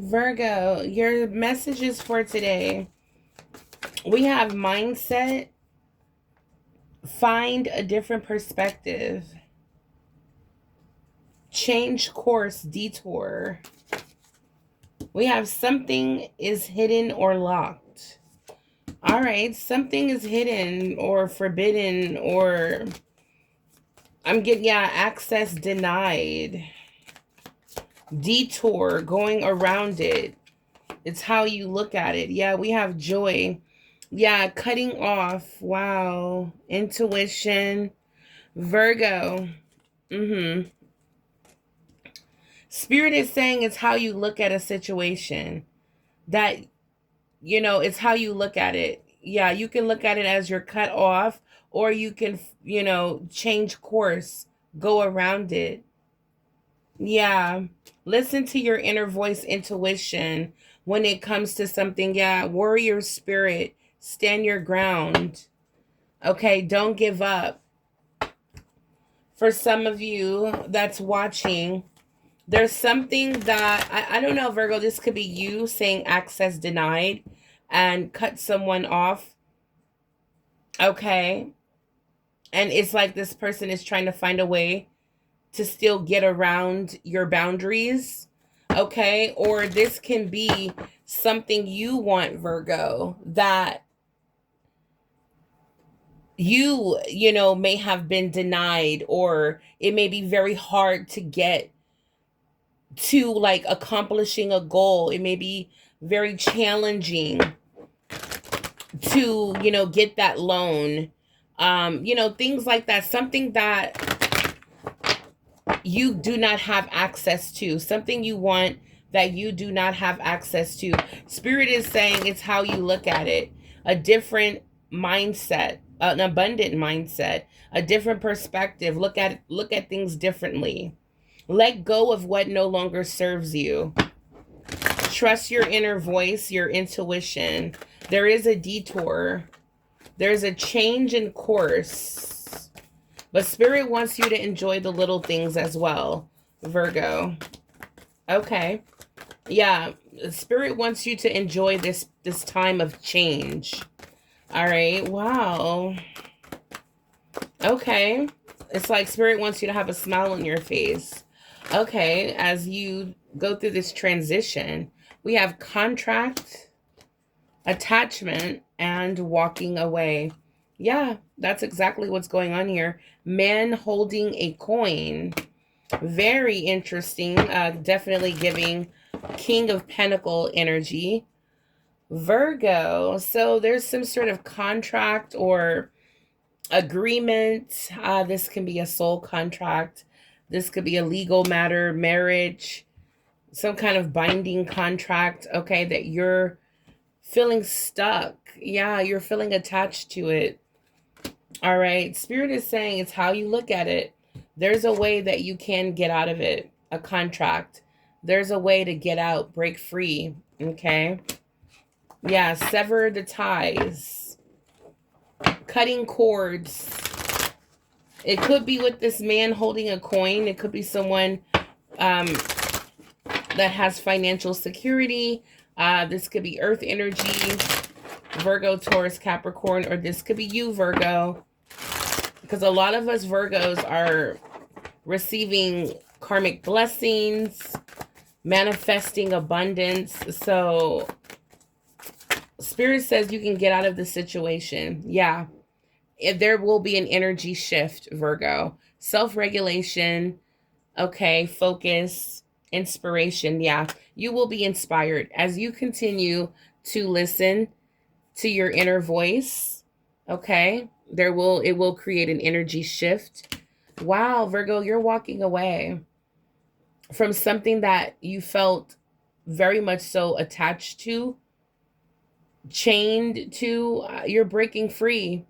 Virgo, your messages for today. We have mindset, find a different perspective, change course, detour. We have something is hidden or locked. All right, something is hidden or forbidden, or I'm getting, yeah, access denied. Detour, going around it. It's how you look at it. Yeah, we have joy. Yeah, cutting off. Wow. Intuition. Virgo. Spirit is saying it's how you look at a situation. That, it's how you look at it. Yeah, you can look at it as you're cut off, or you can, change course, go around it. Yeah. Listen to your inner voice, intuition when it comes to something. Yeah. Warrior spirit. Stand your ground. Okay. Don't give up. For some of you that's watching, there's something that, I don't know, Virgo, this could be you saying access denied and cut someone off. Okay. And it's like this person is trying to find a way to still get around your boundaries. Okay. Or this can be something you want, Virgo, that you may have been denied, or it may be very hard to get to, like, accomplishing a goal. It may be very challenging to, get that loan. Things like that. Something that you do not have access to, something you want that you do not have access to. Spirit is saying it's how you look at it. A different mindset, an abundant mindset, a different perspective. Look at things differently. Let go of what no longer serves you. Trust your inner voice, your intuition. There is a detour. There's a change in course. But Spirit wants you to enjoy the little things as well, Virgo. Okay. Yeah, Spirit wants you to enjoy this time of change. All right. Wow. Okay. It's like Spirit wants you to have a smile on your face. Okay, as you go through this transition, we have contract, attachment, and walking away. Yeah, that's exactly what's going on here. Man holding a coin. Very interesting. Definitely giving King of Pentacle energy. Virgo. So there's some sort of contract or agreement. This can be a soul contract. This could be a legal matter, marriage, some kind of binding contract, okay, that you're feeling stuck. Yeah, you're feeling attached to it. All right. Spirit is saying it's how you look at it. There's a way that you can get out of it, a contract. There's a way to get out, break free. Okay. Yeah, sever the ties, cutting cords. It could be with this man holding a coin. It could be someone that has financial security. This could be earth energy, Virgo, Taurus, Capricorn, or this could be you, Virgo. Because a lot of us Virgos are receiving karmic blessings, manifesting abundance. So Spirit says you can get out of the situation. Yeah. There will be an energy shift, Virgo. Self-regulation. Okay. Focus. Inspiration. Yeah. You will be inspired as you continue to listen to your inner voice. Okay. It will create an energy shift. Wow, Virgo, you're walking away from something that you felt very much so attached to, chained to. You're breaking free.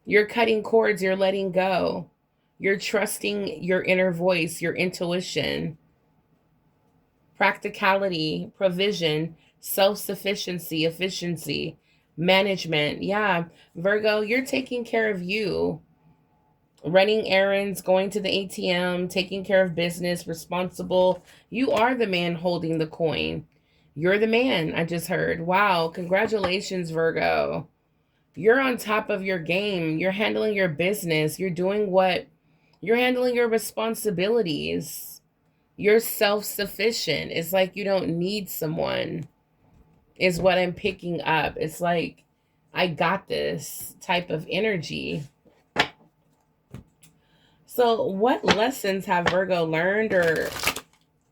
You're cutting cords. You're letting go. You're trusting your inner voice, your intuition, practicality, provision, self-sufficiency, efficiency, management. Yeah, Virgo, you're taking care of you. running errands, going to the ATM, taking care of business, responsible. You are the man holding the coin. You're the man, I just heard. Wow, congratulations, Virgo. You're on top of your game. You're handling your business. You're handling your responsibilities. You're self-sufficient. It's like you don't need someone, is what I'm picking up. It's like, I got this type of energy. So, what lessons have Virgo learned, or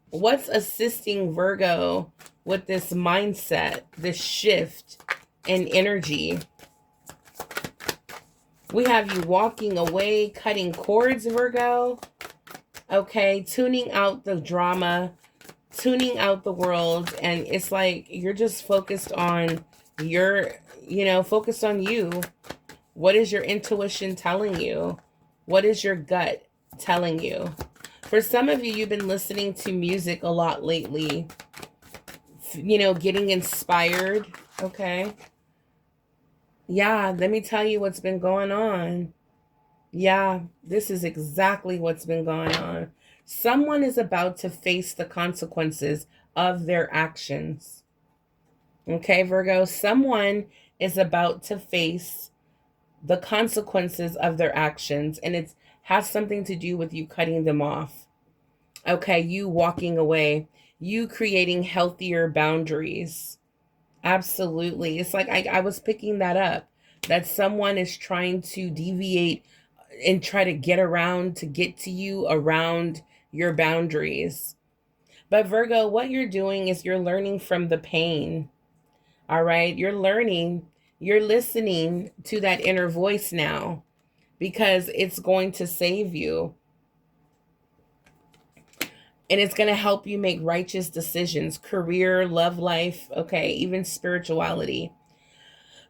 what's assisting Virgo with this mindset, this shift in energy? We have you walking away, cutting cords, Virgo. Okay, tuning out the drama, tuning out the world, and it's like you're just focused on focused on you. What is your intuition telling you? What is your gut telling you? For some of you, you've been listening to music a lot lately, getting inspired, okay? Yeah, let me tell you what's been going on. Yeah, this is exactly what's been going on. Someone is about to face the consequences of their actions. Okay, Virgo, someone is about to face the consequences of their actions, and it has something to do with you cutting them off. Okay, you walking away, you creating healthier boundaries. Absolutely. It's like I was picking that up, that someone is trying to deviate and try to get around to get to you around your boundaries. But Virgo, what you're doing is you're learning from the pain. All right, you're listening to that inner voice now, because it's going to save you, and it's going to help you make righteous decisions, career, love life, okay, even spirituality.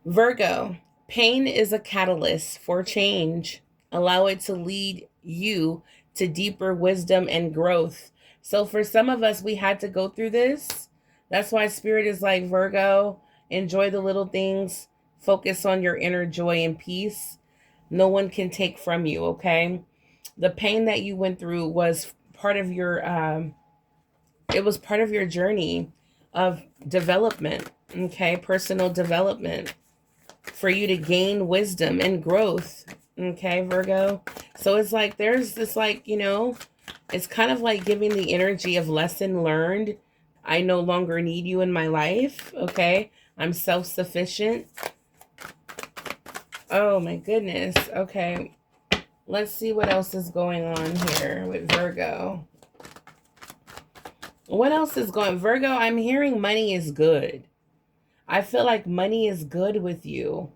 Virgo, pain is a catalyst for change. Allow it to lead you to deeper wisdom and growth. So for some of us, we had to go through this. That's why Spirit is like, Virgo, enjoy the little things. Focus on your inner joy and peace. No one can take from you, okay? The pain that you went through was part of your, it was part of your journey of development, okay? Personal development, for you to gain wisdom and growth. Okay, Virgo. So it's like there's this, like, it's kind of like giving the energy of lesson learned. I no longer need you in my life. Okay. I'm self-sufficient. Oh my goodness. Okay. Let's see what else is going on here with Virgo. What else is going? Virgo, I'm hearing money is good. I feel like money is good with you.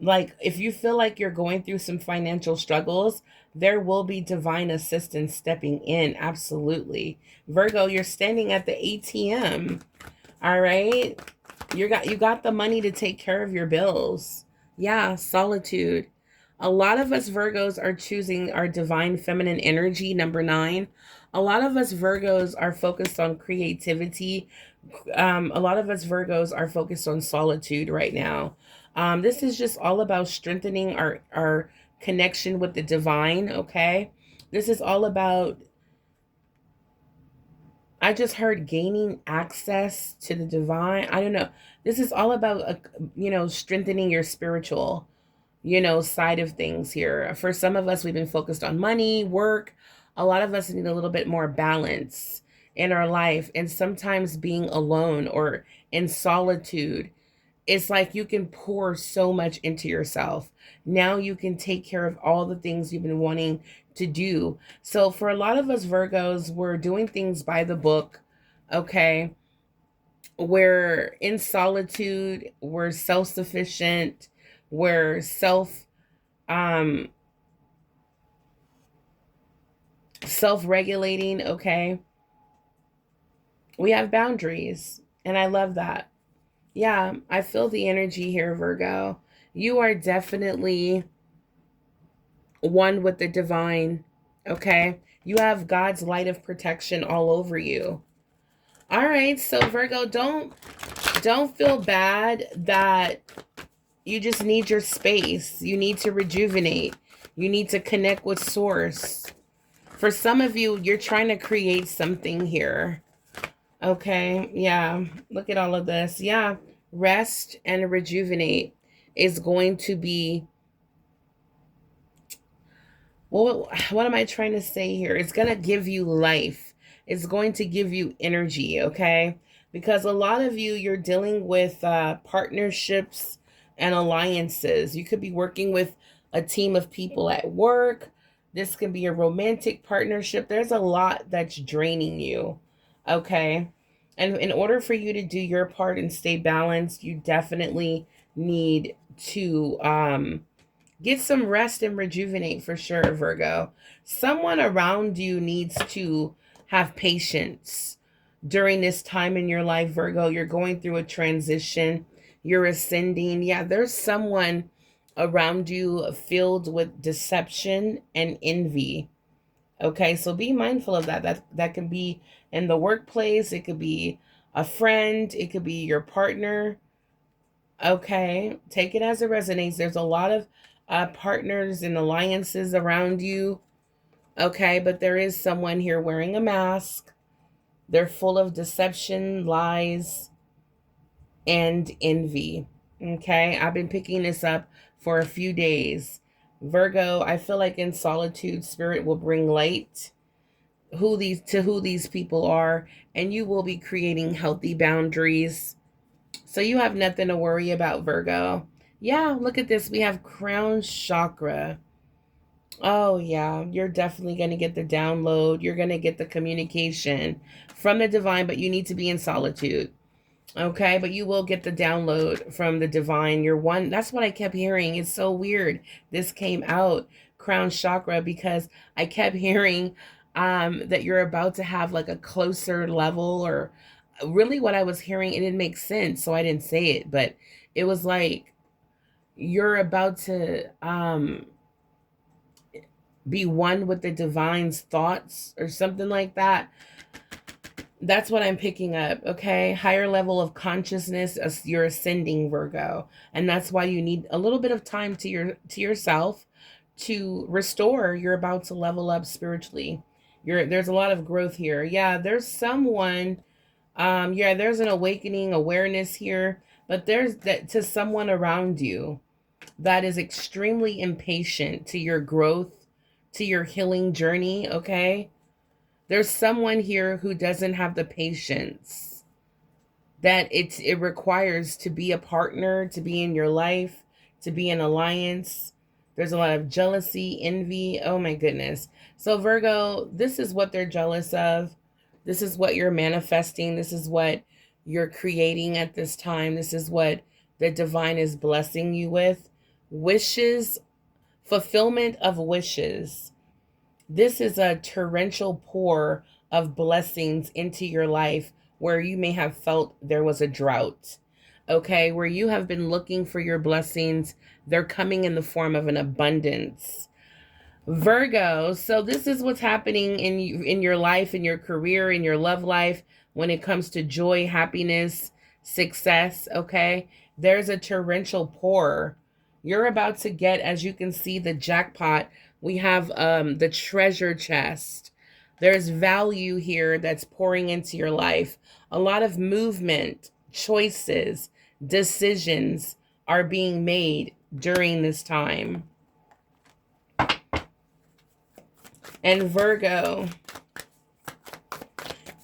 Like, if you feel like you're going through some financial struggles, there will be divine assistance stepping in. Absolutely. Virgo, you're standing at the ATM. All right. You got the money to take care of your bills. Yeah, solitude. A lot of us Virgos are choosing our divine feminine energy, number 9. A lot of us Virgos are focused on creativity. A lot of us Virgos are focused on solitude right now. This is just all about strengthening our connection with the divine, okay? This is all about, I just heard, gaining access to the divine. I don't know. This is all about, strengthening your spiritual, side of things here. For some of us, we've been focused on money, work. A lot of us need a little bit more balance in our life. And sometimes being alone or in solitude, it's like you can pour so much into yourself. Now you can take care of all the things you've been wanting to do. So for a lot of us Virgos, we're doing things by the book, okay? We're in solitude, we're self-sufficient, we're self-regulating, okay? We have boundaries, and I love that. Yeah, I feel the energy here, Virgo. You are definitely one with the divine, okay? You have God's light of protection all over you. All right, so Virgo, don't feel bad that you just need your space. You need to rejuvenate. You need to connect with source. For some of you, you're trying to create something here. Okay, yeah. Look at all of this. Yeah. Rest and rejuvenate is going to be, well, what am I trying to say here? It's going to give you life. It's going to give you energy, okay? Because a lot of you, you're dealing with partnerships and alliances. You could be working with a team of people at work. This could be a romantic partnership. There's a lot that's draining you, okay? And in order for you to do your part and stay balanced, you definitely need to get some rest and rejuvenate for sure, Virgo. Someone around you needs to have patience during this time in your life, Virgo. You're going through a transition, you're ascending. Yeah, there's someone around you filled with deception and envy. Okay, so be mindful of that. That can be in the workplace, it could be a friend, it could be your partner. Okay, take it as it resonates. There's a lot of partners and alliances around you. Okay, but there is someone here wearing a mask. They're full of deception, lies, and envy. Okay, I've been picking this up for a few days. Virgo, I feel like in solitude, spirit will bring light who these people are, and you will be creating healthy boundaries. So you have nothing to worry about, Virgo. Yeah, look at this. We have crown chakra. Oh, yeah. You're definitely going to get the download. You're going to get the communication from the divine, but you need to be in solitude. Okay, but you will get the download from the divine. You're one. That's what I kept hearing. It's so weird. This came out, crown chakra, because I kept hearing that you're about to have like a closer level, or really what I was hearing, it didn't make sense, so I didn't say it, but it was like you're about to be one with the divine's thoughts or something like that. That's what I'm picking up, okay? Higher level of consciousness as you're ascending, Virgo. And that's why you need a little bit of time to yourself to restore. You're about to level up spiritually. There's a lot of growth here. Yeah, there's someone yeah, there's an awakening awareness here, but there's that to someone around you that is extremely impatient to your growth, to your healing journey, okay? There's someone here who doesn't have the patience that it requires to be a partner, to be in your life, to be in alliance. There's a lot of jealousy, envy. Oh my goodness. So Virgo, this is what they're jealous of. This is what you're manifesting. This is what you're creating at this time. This is what the divine is blessing you with. Wishes, fulfillment of wishes. This is a torrential pour of blessings into your life where you may have felt there was a drought. Okay, where you have been looking for your blessings, they're coming in the form of an abundance. Virgo, so this is what's happening in your life, in your career, in your love life, when it comes to joy, happiness, success, okay? There's a torrential pour. You're about to get, as you can see, the jackpot. We have the treasure chest. There's value here that's pouring into your life. A lot of movement, choices, decisions are being made during this time. And Virgo,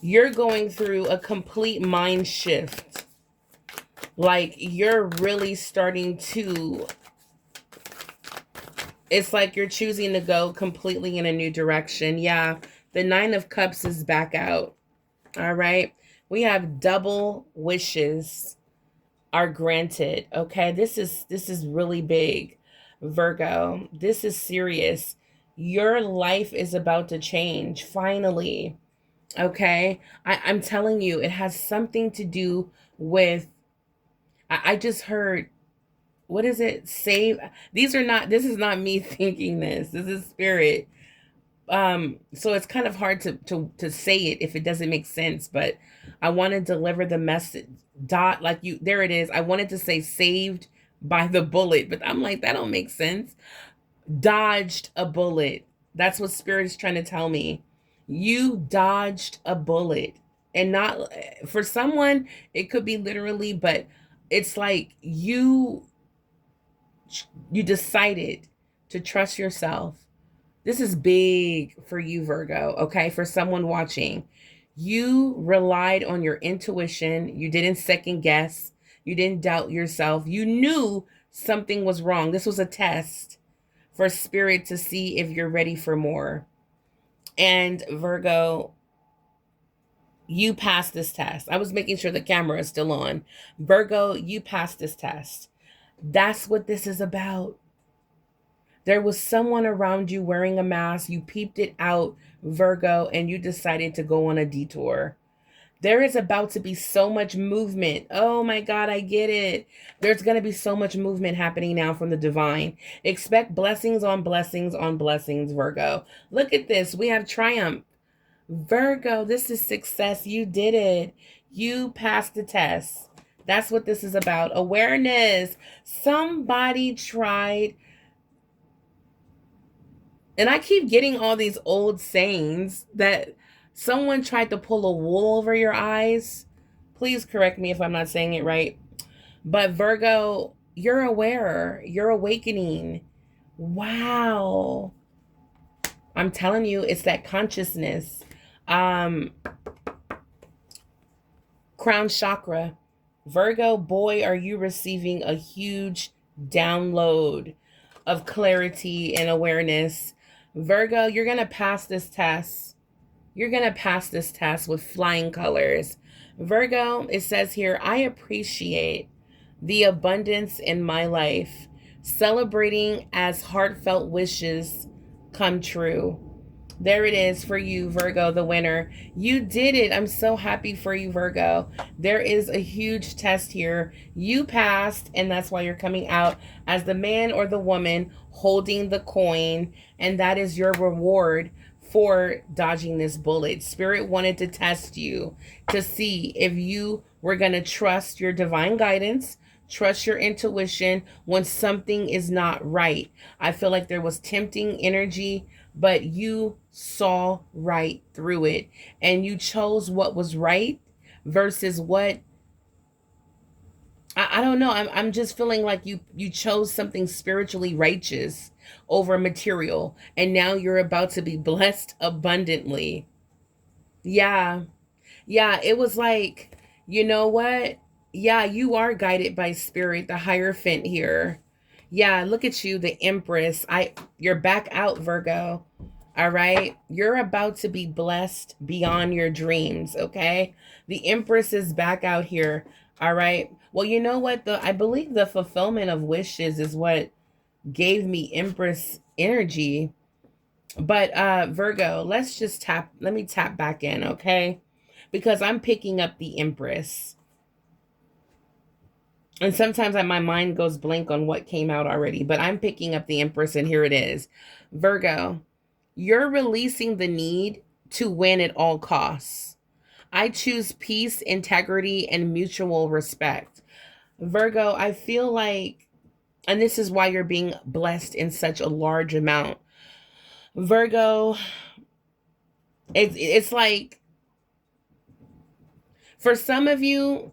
you're going through a complete mind shift. Like you're really starting to, it's like you're choosing to go completely in a new direction. Yeah, the Nine of Cups is back out. All right. We have double wishes are granted. Okay. This is really big, Virgo. This is serious. Your life is about to change finally. Okay. I'm telling you, it has something to do with, I just heard, what is it? Save. This is not me thinking this. This is spirit. So it's kind of hard to say it if it doesn't make sense, but I want to deliver the message like you, there it is. I wanted to say saved by the bullet, but I'm like, that don't make sense. dodged a bullet. That's what Spirit is trying to tell me. You dodged a bullet. And not for someone, it could be literally, but it's like you decided to trust yourself. This is big for you, Virgo, okay? For someone watching. You relied on your intuition. You didn't second guess. You didn't doubt yourself. You knew something was wrong. This was a test for Spirit to see if you're ready for more. And Virgo, you passed this test. I was making sure the camera is still on. Virgo, you passed this test. That's what this is about. There was someone around you wearing a mask. You peeped it out, Virgo, and you decided to go on a detour. There is about to be so much movement. Oh my God, I get it. There's going to be so much movement happening now from the divine. Expect blessings on blessings on blessings, Virgo. Look at this. We have triumph. Virgo, this is success. You did it. You passed the test. That's what this is about. Awareness. Somebody tried. And I keep getting all these old sayings that someone tried to pull a wool over your eyes. Please correct me if I'm not saying it right. But Virgo, you're aware. You're awakening. Wow. I'm telling you, it's that consciousness. Crown chakra. Virgo, boy, are you receiving a huge download of clarity and awareness. Virgo, you're going to pass this test. You're going to pass this test with flying colors. Virgo, it says here, I appreciate the abundance in my life, celebrating as heartfelt wishes come true. There it is for you, Virgo, the winner. You did it. I'm so happy for you, Virgo. There is a huge test here. You passed, and that's why you're coming out as the man or the woman holding the coin, and that is your reward for dodging this bullet. Spirit wanted to test you to see if you were going to trust your divine guidance, trust your intuition when something is not right. I feel like there was tempting energy, but you saw right through it, and you chose what was right versus what I don't know. I'm just feeling like you chose something spiritually righteous over material, and now you're about to be blessed abundantly. Yeah. Yeah, it was like, you know what? Yeah, you are guided by spirit, the Hierophant here. Yeah, look at you, the Empress. You're back out, Virgo. All right. You're about to be blessed beyond your dreams, okay? The Empress is back out here. All right. Well, you know what? I believe the fulfillment of wishes is what gave me Empress energy. But Virgo, let me tap back in, okay? Because I'm picking up the Empress. And sometimes my mind goes blank on what came out already, but I'm picking up the Empress, and here it is. Virgo, you're releasing the need to win at all costs. I choose peace, integrity, and mutual respect. Virgo, I feel like, and this is why you're being blessed in such a large amount. Virgo, it's like, for some of you,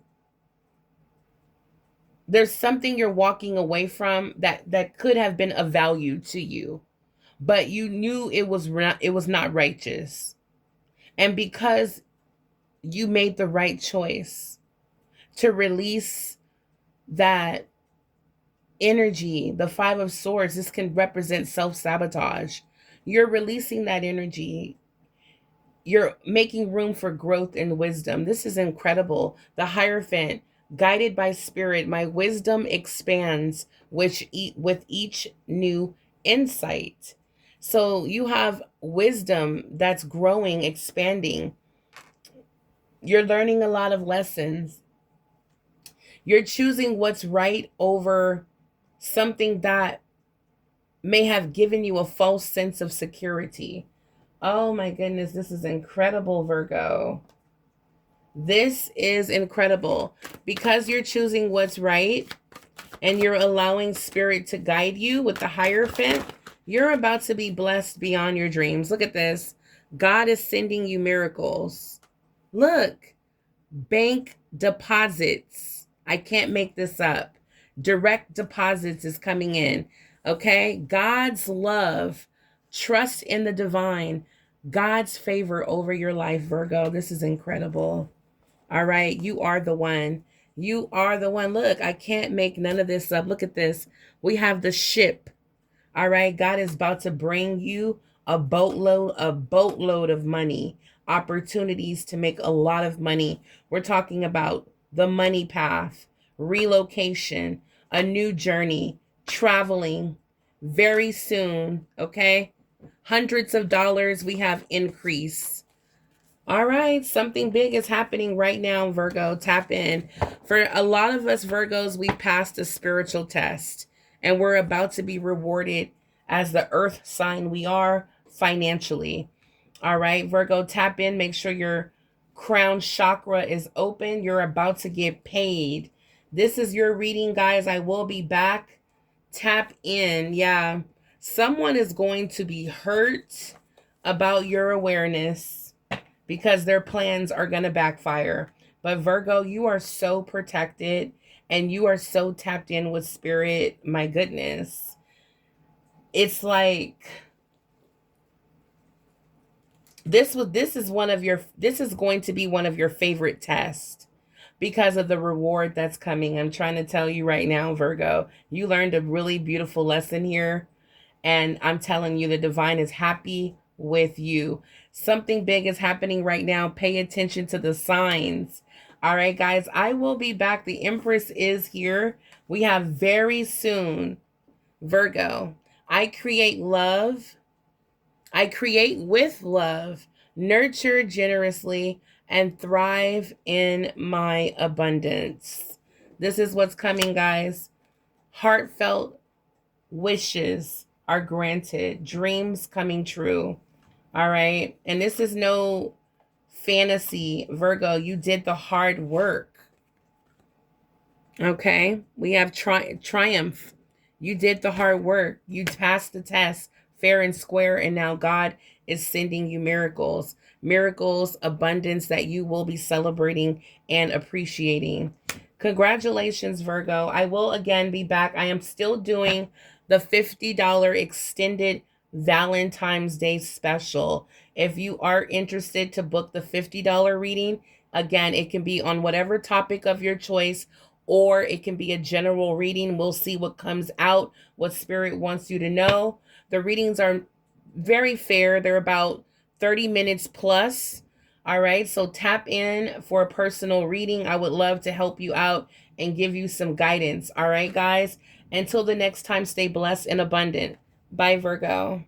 there's something you're walking away from that could have been of value to you, but you knew it was not righteous. And because you made the right choice to release that energy, the Five of Swords, this can represent self-sabotage. You're releasing that energy. You're making room for growth and wisdom. This is incredible. The Hierophant, guided by spirit, my wisdom expands with each new insight. So you have wisdom that's growing, expanding. You're learning a lot of lessons. You're choosing what's right over something that may have given you a false sense of security. Oh my goodness, this is incredible, Virgo. This is incredible. Because you're choosing what's right and you're allowing spirit to guide you with the Hierophant, You're about to be blessed beyond your dreams. Look at this. God is sending you miracles. Look, bank deposits. I can't make this up. Direct deposits is coming in. Okay? God's love, trust in the divine, God's favor over your life, Virgo. This is incredible. All right? You are the one. You are the one. Look, I can't make none of this up. Look at this. We have the ship. All right. God is about to bring you a boatload of money, opportunities to make a lot of money. We're talking about the money path, relocation, a new journey, traveling very soon. Okay. Hundreds of dollars. We have increase. All right, something big is happening right now, Virgo. Tap in. For a lot of us Virgos, we passed a spiritual test and we're about to be rewarded as the earth sign we are financially. All right, Virgo, tap in. Make sure your crown chakra is open. You're about to get paid. This is your reading, guys. I will be back. Tap in. Yeah, someone is going to be hurt about your awareness because their plans are going to backfire. But Virgo, you are so protected and you are so tapped in with spirit. My goodness. It's like this is going to be one of your favorite tests because of the reward that's coming. I'm trying to tell you right now, Virgo, you learned a really beautiful lesson here. And I'm telling you, the divine is happy with you. Something big is happening right now. Pay attention to the signs. All right, guys, I will be back. The Empress is here. We have very soon, Virgo. I create love. I create with love, nurture generously, and thrive in my abundance. This is what's coming, guys. Heartfelt wishes are granted, dreams coming true. All right. And this is no fantasy, Virgo. You did the hard work. Okay. We have triumph. You did the hard work. You passed the test fair and square. And now God is sending you miracles, abundance that you will be celebrating and appreciating. Congratulations, Virgo. I will again be back. I am still doing the $50 extended Valentine's Day special. If you are interested to book the $50 reading, again, it can be on whatever topic of your choice, or it can be a general reading. We'll see what comes out, what spirit wants you to know. The readings are very fair. They're about 30 minutes plus. All right. So tap in for a personal reading. I would love to help you out and give you some guidance. All right, guys. Until the next time, stay blessed and abundant. Bye, Virgo.